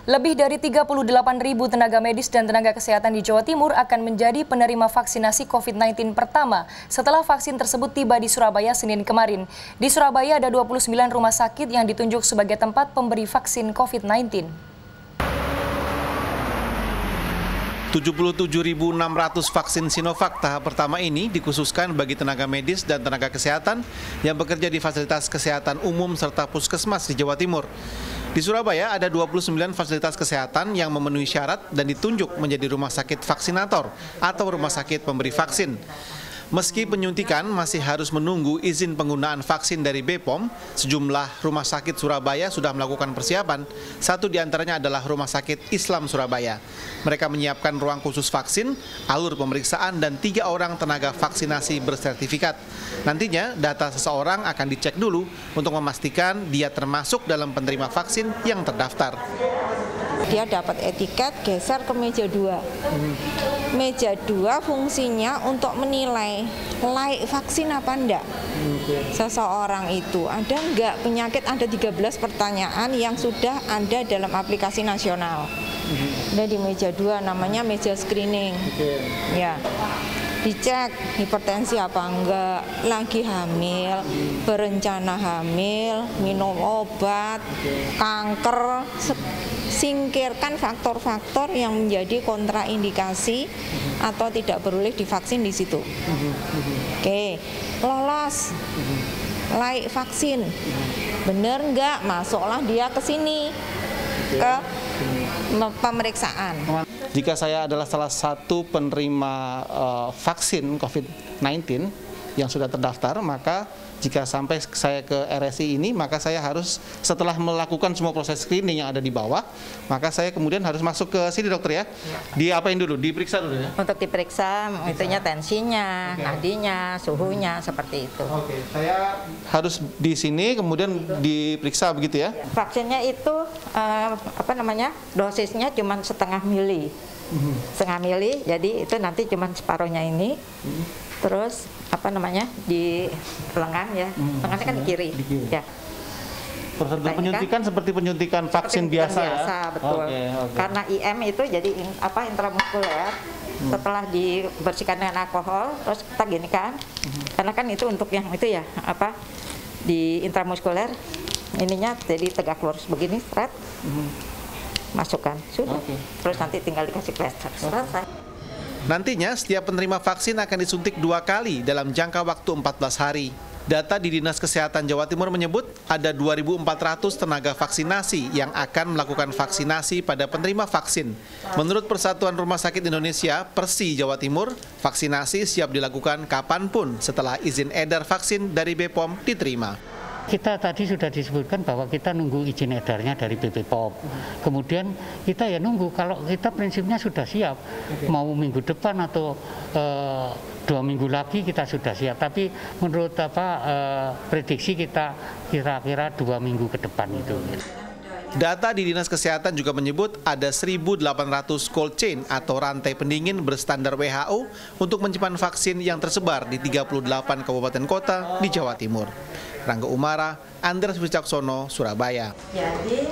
Lebih dari 38.000 tenaga medis dan tenaga kesehatan di Jawa Timur akan menjadi penerima vaksinasi COVID-19 pertama setelah vaksin tersebut tiba di Surabaya Senin kemarin. Di Surabaya ada 29 rumah sakit yang ditunjuk sebagai tempat pemberi vaksin COVID-19. 77.600 vaksin Sinovac tahap pertama ini dikhususkan bagi tenaga medis dan tenaga kesehatan yang bekerja di fasilitas kesehatan umum serta puskesmas di Jawa Timur. Di Surabaya ada 29 fasilitas kesehatan yang memenuhi syarat dan ditunjuk menjadi rumah sakit vaksinator atau rumah sakit pemberi vaksin. Meski penyuntikan masih harus menunggu izin penggunaan vaksin dari BPOM, sejumlah rumah sakit Surabaya sudah melakukan persiapan. Satu di antaranya adalah Rumah Sakit Islam Surabaya. Mereka menyiapkan ruang khusus vaksin, alur pemeriksaan, dan 3 orang tenaga vaksinasi bersertifikat. Nantinya data seseorang akan dicek dulu untuk memastikan dia termasuk dalam penerima vaksin yang terdaftar. Dia dapat etiket, geser ke meja 2. Meja 2 fungsinya untuk menilai layak vaksin apa enggak. Seseorang itu ada enggak penyakit, ada 13 pertanyaan yang sudah ada dalam aplikasi nasional. Ada di meja 2, namanya meja screening. Ya. Dicek hipertensi apa enggak, lagi hamil, berencana hamil, minum obat, kanker, singkirkan faktor-faktor yang menjadi kontraindikasi atau tidak boleh divaksin di situ. Oke, lolos, layak vaksin, bener enggak, masuklah dia ke sini, ke pemeriksaan. Jika saya adalah salah satu penerima vaksin COVID-19 yang sudah terdaftar, maka jika sampai saya ke RSI ini, maka saya harus setelah melakukan semua proses screening yang ada di bawah, maka saya kemudian harus masuk ke sini, dokter ya. Diapain dulu? Diperiksa dulu ya? Untuk diperiksa, itunya tensinya, nadinya, suhunya, seperti itu. Oke, saya harus di sini kemudian diperiksa begitu ya? Vaksinnya itu dosisnya cuma setengah mili. Setengah mili, jadi itu nanti cuma separuhnya ini. Terus di lengan ya, lengannya kan di kiri. Ya. Prosedur penyuntikan seperti penyuntikan vaksin biasa ya? Betul. Okay. Karena IM itu jadi intramuskuler. Setelah dibersihkan dengan alkohol, terus kita gini kan, karena kan itu untuk yang itu ya, di intramuskuler, ininya jadi tegak lurus begini, thread, masukkan, sudah. Terus nanti tinggal dikasih plester, selesai. Nantinya setiap penerima vaksin akan disuntik 2 kali dalam jangka waktu 14 hari. Data di Dinas Kesehatan Jawa Timur menyebut ada 2.400 tenaga vaksinasi yang akan melakukan vaksinasi pada penerima vaksin. Menurut Persatuan Rumah Sakit Indonesia, Persi Jawa Timur, vaksinasi siap dilakukan kapanpun setelah izin edar vaksin dari BPOM diterima. Kita tadi sudah disebutkan bahwa kita nunggu izin edarnya dari BPOM. Kemudian kita ya nunggu, kalau kita prinsipnya sudah siap, mau minggu depan atau 2 minggu lagi kita sudah siap. Tapi menurut prediksi kita kira-kira 2 minggu ke depan itu. Data di Dinas Kesehatan juga menyebut ada 1.800 cold chain atau rantai pendingin berstandar WHO untuk menyimpan vaksin yang tersebar di 38 kabupaten kota di Jawa Timur. Rangga Umara, Andreas Wicaksono, Surabaya. Jadi